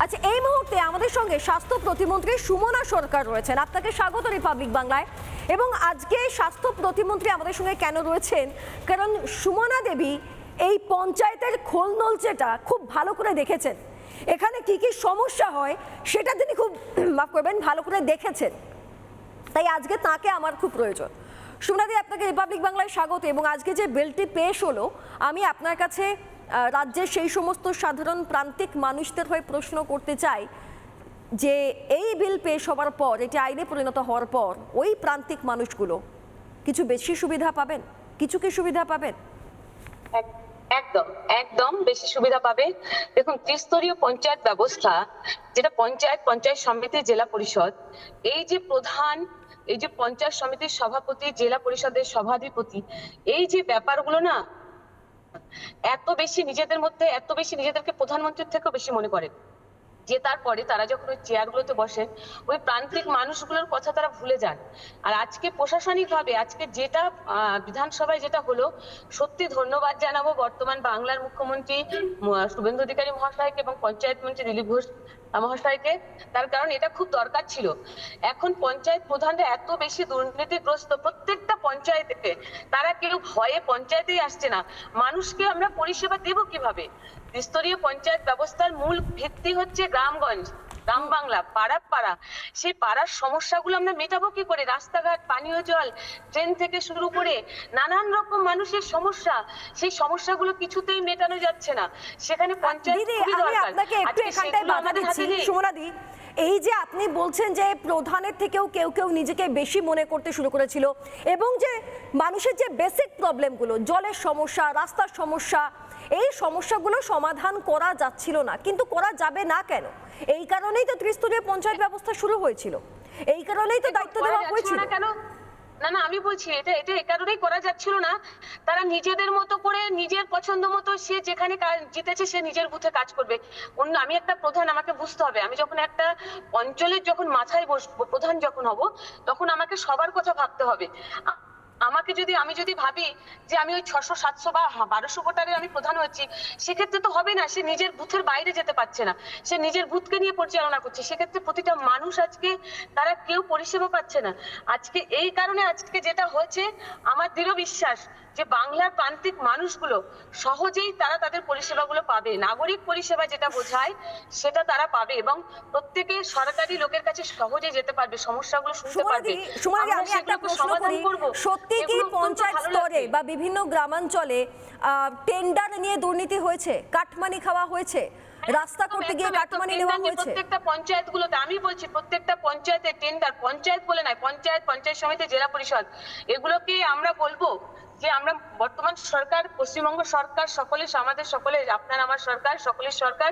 আচ্ছা, এই মুহূর্তে আমাদের সঙ্গে স্বাস্থ্য প্রতিমন্ত্রী সুমনা সরকার রয়েছেন। আপনাকে স্বাগত রিপাবলিক বাংলায়। এবং আজকে স্বাস্থ্য প্রতিমন্ত্রী আমাদের সঙ্গে কেন রয়েছেন, কারণ সুমনা দেবী এই পঞ্চায়েতের খোল নলচেটা খুব ভালো করে দেখেছেন। এখানে কি কি সমস্যা হয় সেটা তিনি খুব মাফ করবেন ভালো করে দেখেছেন, তাই আজকে তাকে আমার খুব প্রয়োজন। সুমনাদি, আপনাকে রিপাবলিক বাংলায় স্বাগত। এবং আজকে যে বিলটি পেশ হলো, আমি আপনার কাছে রাজ্যের সেই সমস্ত সাধারণ প্রান্তিক মানুষদের হয়ে প্রশ্ন করতে চাই যে এই বিল পেশ হওয়ার পর, এটি আইনে পরিণত হওয়ার পর ওই প্রান্তিক মানুষগুলো কিছু বেশি সুবিধা পাবেন, কিছু কি সুবিধা পাবেন? একদম একদম বেশি সুবিধা পাবে। দেখুন, ত্রিস্তরীয় পঞ্চায়েত ব্যবস্থা, যেটা পঞ্চায়েত সমিতি, জেলা পরিষদ, এই যে প্রধান, এই যে পঞ্চায়েত সমিতির সভাপতি, জেলা পরিষদের সভাধিপতি, এই যে ব্যাপারগুলো না এত বেশি নিজেদের মধ্যে, এত বেশি নিজেদেরকে প্রধানমন্ত্রীর থেকেও বেশি মনে করেন, যে তারপরে তারা যখন ওই চেয়ারগুলোতে বসেন ওই প্রান্তিক মানুষগুলোর কথা তারা ভুলে যান। আর আজকে প্রশাসনিক ভাবে আজকে যেটা বিধানসভায় যেটা হলো, সত্যি ধন্যবাদ জানাবো বর্তমান বাংলার মুখ্যমন্ত্রী শুভেন্দু অধিকারী মহাশয়কে এবং পঞ্চায়েত মন্ত্রী দিলীপ ঘোষ মহাশয়কে। তার কারণ এটা খুব দরকার ছিল। এখন পঞ্চায়েত প্রধানরা এত বেশি দুর্নীতিগ্রস্ত, প্রত্যেকটা পঞ্চায়েতে তারা কেউ ভয়ে পঞ্চায়েতেই আসছে না। মানুষকে আমরা পরিষেবা দেব কিভাবে? ত্রিস্তরীয় পঞ্চায়েত ব্যবস্থার মূল ভিত্তি হচ্ছে গ্রামগঞ্জ, গ্রাম বাংলা, পাড়া। সেই পাড়ার সমস্যাগুলো আমরা মেটাবো কি করে? রাস্তাঘাট, পানীয় জল, ট্রেন থেকে শুরু করে নানান রকম মানুষের সমস্যা, সেই সমস্যাগুলো কিছুতেই মেটানো যাচ্ছে না। সেখানে পঞ্চায়েত খুবই দরকার। আপনাকে একটু এখানটায় বাধা দিচ্ছি সুমনাদি। এই যে আপনি বলছেন যে প্রধানের থেকেও কেউ কেউ নিজেকে বেশি মনে করতে শুরু করেছিল, এবং যে মানুষের যে বেসিক প্রবলেমগুলো, জলের সমস্যা, রাস্তার সমস্যা, এই সমস্যাগুলো সমাধান করা যাচ্ছিল না, কিন্তু করা যাবে না কেন? এই কারণেই তো ত্রিস্তরীয় পঞ্চায়েত ব্যবস্থা শুরু হয়েছিল, এই কারণেই তো দায়িত্ব দেওয়া হয়েছিল। কেন না, আমি বলছি এটা এই কারণেই করা যাচ্ছিল না। তারা নিজেদের মতো করে, নিজের পছন্দ মতো, সে যেখানে জিতেছে সে নিজের বুথে কাজ করবে। অন্য আমি একটা প্রধান, আমাকে বুঝতে হবে, আমি যখন একটা অঞ্চলের যখন মাথায় বসবো, প্রধান যখন হব, তখন আমাকে সবার কথা ভাবতে হবে। আমি যদি ভাবি যে আমি ওই 600-700 বা 1200 ভোটারের আমি প্রধান হচ্ছি, সেক্ষেত্রে তো হবে না। সে নিজের বুথের বাইরে যেতে পারছে না, সে নিজের বুথকে নিয়ে পরিচালনা করছে। সেক্ষেত্রে প্রতিটা মানুষ আজকে তারা কেউ পরিষেবা পাচ্ছে না। আজকে এই কারণে আজকে যেটা হয়েছে, আমার দৃঢ় বিশ্বাস যে বাংলার প্রান্তিক মানুষগুলো সহজেই তারা তাদের পরিষেবাগুলো পাবে। নাগরিক পরিষেবা যেটা বোঝায় সেটা তারা পাবে, এবং প্রত্যেকে সরকারি লোকের কাছে সহজে যেতে পারবে, সমস্যাগুলো শুনতে পারবে। আমি একটা প্রশ্ন করি, সত্যি কি পঞ্চায়েত স্তরে বা বিভিন্ন গ্রামাঞ্চলে টেন্ডার নিয়ে দুর্নীতি হয়েছে, কাটমানি খাওয়া হয়েছে, রাস্তা করতে গিয়ে কাটমানি নেওয়া হয়েছে? প্রত্যেকটা পঞ্চায়েতগুলোতে আমি বলছি, প্রত্যেকটা পঞ্চায়েতে টেন্ডার, পঞ্চায়েত বলে নয়, পঞ্চায়েত সমিতি, জেলা পরিষদ, এগুলোকে আমরা বলবো যে আমরা বর্তমান সরকার, পশ্চিমবঙ্গ সরকার, সকলে, আমাদের সকলে, আপনার আমার সরকার, সকলের সরকার,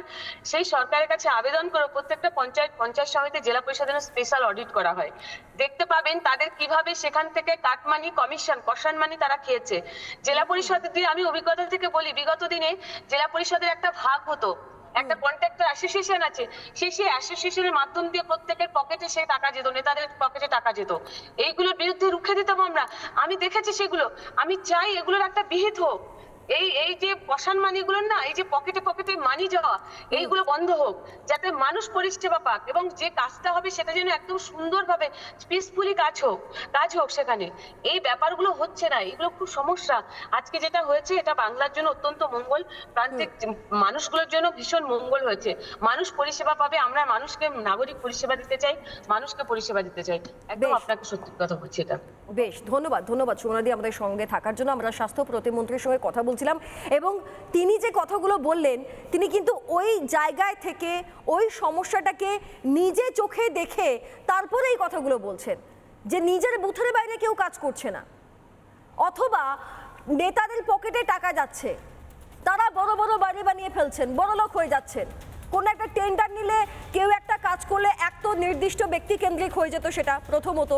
সেই সরকারের কাছে আবেদন করে প্রত্যেকটা পঞ্চায়েত সমিতি, জেলা পরিষদের স্পেশাল অডিট করা হয়। দেখতে পাবেন তাদের কিভাবে সেখান থেকে কাটমানি, কষান মানি তারা খেয়েছে। জেলা পরিষদ দিয়ে আমি অভিজ্ঞতা থেকে বলি, বিগত দিনে জেলা পরিষদের একটা ভাগ হতো, একটা কন্ট্রাক্টর অ্যাসোসিয়েশন আছে, সেই অ্যাসোসিয়েশনের মাধ্যম দিয়ে প্রত্যেকের পকেটে সেই টাকা যেত, নেতাদের পকেটে টাকা যেত। এইগুলোর বিরুদ্ধে রুখে দিতাম আমি দেখেছি সেগুলো। আমি চাই এগুলোর একটা বিহিত হোক। এই যে কষান মানিগুলোর না, এই যে পকেটে মানি যাওয়া, এইগুলো বন্ধ হোক, যাতে মানুষ পরিষেবা পাক, এবং যে কাজটা হবে সেটা যেন একদম সুন্দরভাবে পিসফুলি কাজ হোক সেখানে। এই ব্যাপারগুলো হচ্ছে না, এগুলো খুব সমস্যা। আজকে যেটা হয়েছে এটা বাংলার জন্য অত্যন্ত মঙ্গল, প্রান্তিক মানুষগুলোর জন্য ভীষণ মঙ্গল হয়েছে। মানুষ পরিষেবা পাবে, আমরা মানুষকে নাগরিক পরিষেবা দিতে চাই, মানুষকে পরিষেবা দিতে চাই। একদম আপনাকে সত্যি কথা বলছি এটা। বেশ, ধন্যবাদ সুমনাদি আমাদের সঙ্গে থাকার জন্য। আমরা স্বাস্থ্য প্রতিমন্ত্রীর সঙ্গে কথা বলছিলাম, এবং তিনি যে কথাগুলো বললেন, তিনি কিন্তু ওই জায়গায় থেকে ওই সমস্যাটাকে নিজে চোখে দেখে তারপরে এই কথাগুলো বলছেন, যে নিজের বুথের বাইরে কেউ কাজ করছে না, অথবা নেতাদের পকেটে টাকা যাচ্ছে, তারা বড় বড় বাড়ি বানিয়ে ফেলছেন, বড়লোক হয়ে যাচ্ছেন। কোনো একটা টেন্ডার নিলে কেউ একটা কাজ করলে এক তো নির্দিষ্ট ব্যক্তি কেন্দ্রিক হয়ে যেত সেটা প্রথমত,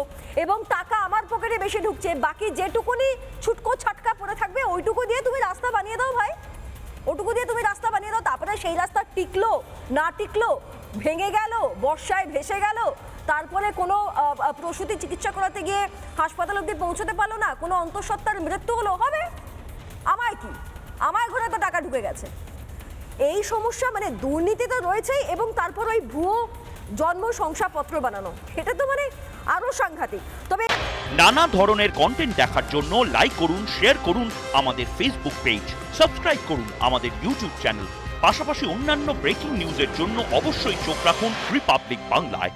এবং টাকা আমার পকেটে বেশি ঢুকছে, বাকি যেটুকুনি ছুটকো ছাটকা পড়ে থাকবে ওইটুকু দিয়ে তুমি রাস্তা বানিয়ে দাও ভাই, ওটুকু দিয়ে তুমি রাস্তা বানিয়ে দাও। তারপরে সেই রাস্তা টিকলো না টিকলো, ভেঙে গেল, বর্ষায় ভেসে গেল, তারপরে কোনো প্রসূতি চিকিৎসা করাতে গিয়ে হাসপাতাল অবধি পৌঁছতে পারলো না, কোনো অন্তঃসত্ত্বার মৃত্যু হলো, হবে আমার ঘরে তো টাকা ঢুকে গেছে। এই সমস্যা মানে দুর্নীতি তো রয়েছেই, এবং তারপর ওই ভুয়ো জন্ম শংসাপত্র বানানো, এটা তো মানে আরো সাংঘাতিক। তবে নানা ধরনের কন্টেন্ট দেখার জন্য লাইক করুন, শেয়ার করুন আমাদের ফেসবুক পেজ, সাবস্ক্রাইব করুন আমাদের ইউটিউব চ্যানেল। পাশাপাশি অন্যান্য ব্রেকিং নিউজের জন্য অবশ্যই চোখ রাখুন রিপাবলিক বাংলায়।